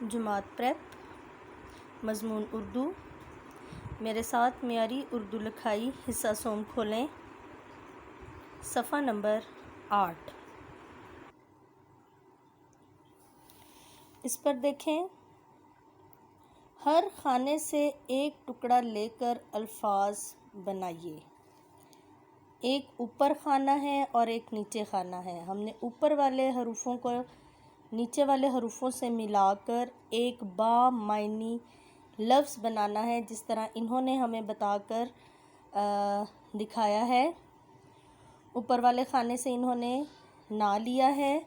Jamaat prep मज़मून Urdu. मेरे साथ मियारी उर्दू लिखाई हिस्सा सोम खोलें। सफ़ा नंबर 8। इस पर देखें, हर खाने से एक टुकड़ा लेकर अल्फाज बनाइए। एक ऊपर खाना है और एक नीचे खाना है। हमने ऊपर वाले हरूफों को नीचे वाले हरूफों से मिलाकर एक बामायनी लफ्ज़ बनाना है, जिस तरह इन्होंने हमें बताकर दिखाया है। ऊपर वाले खाने से इन्होंने ना लिया है,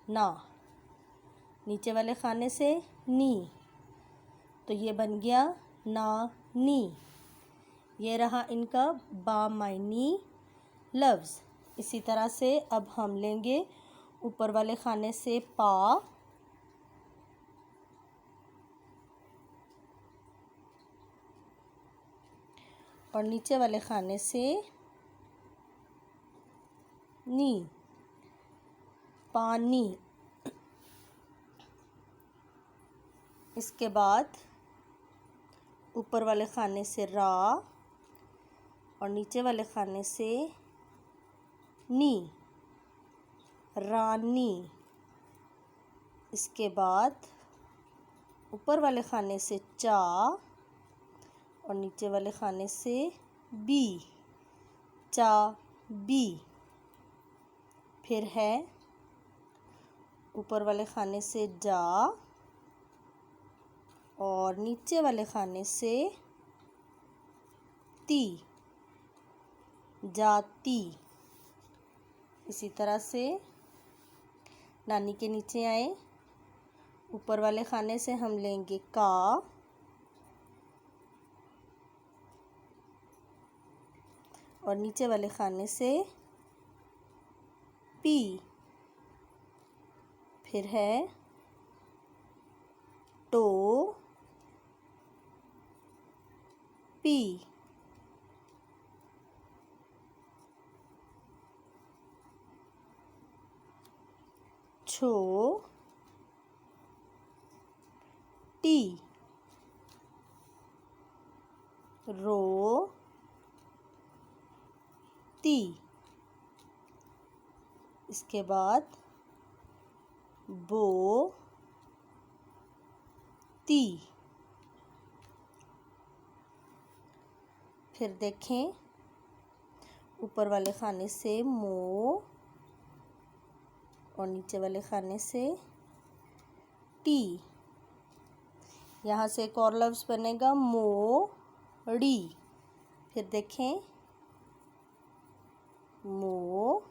ना। नीचे वाले खाने से नी, तो ये बन गया ना नी। ये रहा इनका बामायनी लफ्ज़। इसी तरह से अब हम लेंगे ऊपर वाले खाने से पा, और नीचे वाले खाने से नी, पानी। इसके बाद ऊपर वाले खाने से रा और नीचे वाले खाने से नी, रानी। इसके बाद ऊपर वाले खाने से चा और नीचे वाले खाने से बी, चा बी। फिर है ऊपर वाले खाने से जा और नीचे वाले खाने से ती, जाती। इसी तरह से नानी के नीचे आए, ऊपर वाले खाने से हम लेंगे का और नीचे वाले खाने से पी। फिर है टो, पी। छो, टी। रो, ती। इसके बाद बो, ती। फिर देखें, ऊपर वाले खाने से मो और नीचे वाले खाने से टी। यहाँ से एक और लफ्ज़ बनेगा मोड़ी। फिर देखें, मो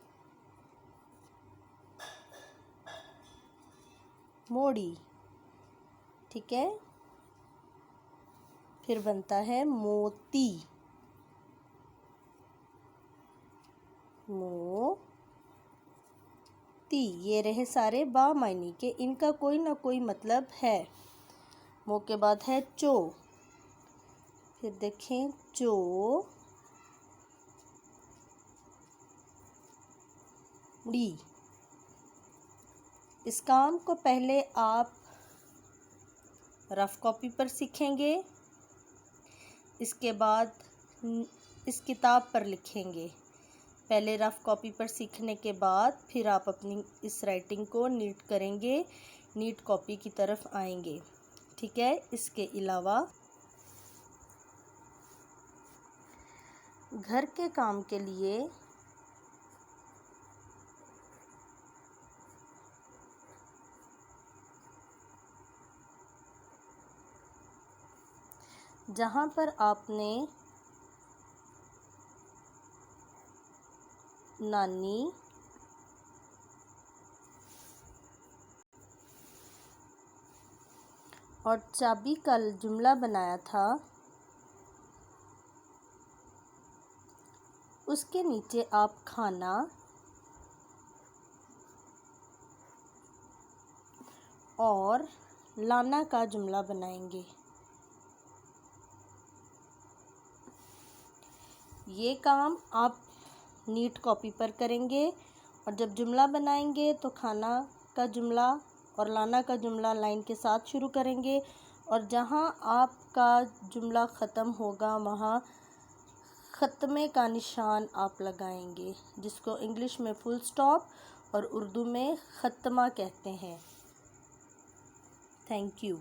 मोड़ी। ठीक है। फिर बनता है मोती, मोती। ये रहे सारे बामायनी के, इनका कोई ना कोई मतलब है। मो के बाद है चो। फिर देखें, चो ड़ी। इस काम को पहले आप रफ़ कॉपी पर सीखेंगे, इसके बाद इस किताब पर लिखेंगे। पहले रफ़ कॉपी पर सीखने के बाद फिर आप अपनी इस राइटिंग को नीट करेंगे, नीट कॉपी की तरफ आएंगे। ठीक है। इसके अलावा घर के काम के लिए जहाँ पर आपने नानी, और चाबी का जुमला बनाया था, उसके नीचे आप खाना और लाना का जुमला बनाएंगे। ये काम आप नीट कॉपी पर करेंगे, और जब जुमला बनाएंगे तो खाना का जुमला और लाना का जुमला लाइन के साथ शुरू करेंगे और जहाँ आपका जुमला ख़त्म होगा वहाँ ख़त्मे का निशान आप लगाएंगे, जिसको इंग्लिश में फुल स्टॉप और उर्दू में ख़त्मा कहते हैं। Thank you.